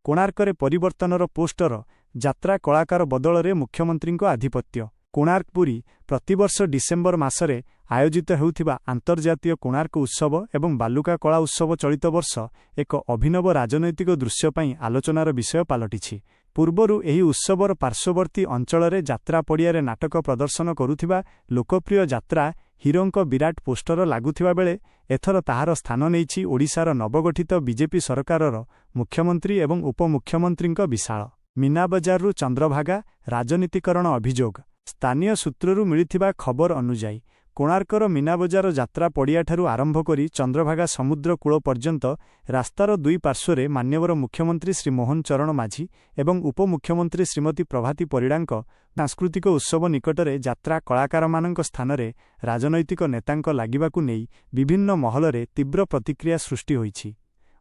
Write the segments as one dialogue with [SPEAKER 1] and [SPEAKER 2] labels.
[SPEAKER 1] କୋଣାର୍କରେ ପରିବର୍ତ୍ତନର ପୋଷ୍ଟର, ଯାତ୍ରା କଳାକାର ବଦଳରେ ମୁଖ୍ୟମନ୍ତ୍ରୀଙ୍କ ଆଧିପତ୍ୟ। କୋଣାର୍କ ପୁରୀ ପ୍ରତିବର୍ଷ ଡିସେମ୍ବର ମାସରେ ଆୟୋଜିତ ହେଉଥିବା ଆନ୍ତର୍ଜାତୀୟ କୋଣାର୍କ ଉତ୍ସବ ଏବଂ ବାଲୁକା କଳା ଉତ୍ସବ ଚଳିତ ବର୍ଷ ଏକ ଅଭିନବ ରାଜନୈତିକ ଦୃଶ୍ୟ ପାଇଁ ଆଲୋଚନାର ବିଷୟ ପାଲଟିଛି। ପୂର୍ବରୁ ଏହି ଉତ୍ସବର ପାର୍ଶ୍ୱବର୍ତ୍ତୀ ଅଞ୍ଚଳରେ ଯାତ୍ରା ପଡ଼ିଆରେ ନାଟକ ପ୍ରଦର୍ଶନ କରୁଥିବା ଲୋକପ୍ରିୟ ଯାତ୍ରା ହିରୋଙ୍କ ବିରାଟ ପୋଷ୍ଟର ଲାଗୁଥିବା ବେଳେ ଏଥର ତାହାର ସ୍ଥାନ ନେଇଛି ଓଡ଼ିଶାର ନବଗଠିତ ବିଜେପି ସରକାରର ମୁଖ୍ୟମନ୍ତ୍ରୀ ଏବଂ ଉପମୁଖ୍ୟମନ୍ତ୍ରୀଙ୍କ ବିଶାଳ ମୀନାବଜାରରୁ ଚନ୍ଦ୍ରଭାଗା ରାଜନୀତିକରଣ ଅଭିଯୋଗ। ସ୍ଥାନୀୟ ସୂତ୍ରରୁ ମିଳିଥିବା ଖବର ଅନୁଯାୟୀ କୋଣାର୍କର ମୀନାବଜାର ଯାତ୍ରା ପଡ଼ିଆଠାରୁ ଆରମ୍ଭ କରି ଚନ୍ଦ୍ରଭାଗା ସମୁଦ୍ର କୂଳ ପର୍ଯ୍ୟନ୍ତ ରାସ୍ତାର ଦୁଇ ପାର୍ଶ୍ୱରେ ମାନ୍ୟବର ମୁଖ୍ୟମନ୍ତ୍ରୀ ଶ୍ରୀ ମୋହନ ଚରଣ ମାଝୀ ଏବଂ ଉପମୁଖ୍ୟମନ୍ତ୍ରୀ ଶ୍ରୀମତୀ ପ୍ରଭାତୀ ପରିଡ଼ାଙ୍କ ସାଂସ୍କୃତିକ ଉତ୍ସବ ନିକଟରେ ଯାତ୍ରା କଳାକାରମାନଙ୍କ ସ୍ଥାନରେ ରାଜନୈତିକ ନେତାଙ୍କ ଲାଗିବାକୁ ନେଇ ବିଭିନ୍ନ ମହଲରେ ତୀବ୍ର ପ୍ରତିକ୍ରିୟା ସୃଷ୍ଟି ହୋଇଛି।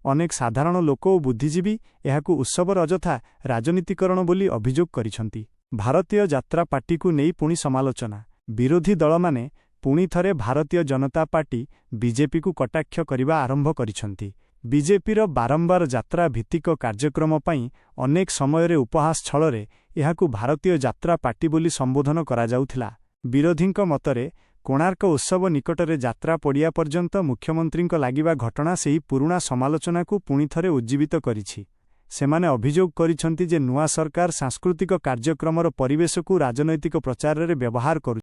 [SPEAKER 1] ଅନେକ ସାଧାରଣ ଲୋକ ଓ ବୁଦ୍ଧିଜୀବୀ ଏହାକୁ ଉତ୍ସବର ଅଯଥା ରାଜନୀତିକରଣ ବୋଲି ଅଭିଯୋଗ କରିଛନ୍ତି। ଭାରତୀୟ ଯାତ୍ରା ପାର୍ଟିକୁ ନେଇ ପୁଣି ସମାଲୋଚନା। ବିରୋଧୀ ଦଳମାନେ ପୁଣି ଥରେ ଭାରତୀୟ ଜନତା ପାର୍ଟି ବିଜେପିକୁ କଟାକ୍ଷ କରିବା ଆରମ୍ଭ କରିଛନ୍ତି। ବିଜେପିର ବାରମ୍ବାର ଯାତ୍ରା ଭିତ୍ତିକ କାର୍ଯ୍ୟକ୍ରମ ପାଇଁ ଅନେକ ସମୟରେ ଉପହାସ ଛଳରେ ଏହାକୁ ଭାରତୀୟ ଯାତ୍ରା ପାର୍ଟି ବୋଲି ସମ୍ବୋଧନ କରାଯାଉଥିଲା। ବିରୋଧୀଙ୍କ ମତରେ କୋଣାର୍କ ଉତ୍ସବ ନିକଟରେ ଯାତ୍ରା ପଡ଼ିଆ ପର୍ଯ୍ୟନ୍ତ ମୁଖ୍ୟମନ୍ତ୍ରୀଙ୍କ ଲାଗିବା ଘଟଣା ସେହି ପୁରୁଣା ସମାଲୋଚନାକୁ ପୁଣି ଥରେ ଉଜ୍ଜୀବିତ କରିଛି। ସେମାନେ ଅଭିଯୋଗ କରିଛନ୍ତି ଯେ ନୂଆ ସରକାର ସାଂସ୍କୃତିକ କାର୍ଯ୍ୟକ୍ରମର ପରିବେଶକୁ ରାଜନୈତିକ ପ୍ରଚାରରେ ବ୍ୟବହାର କରୁ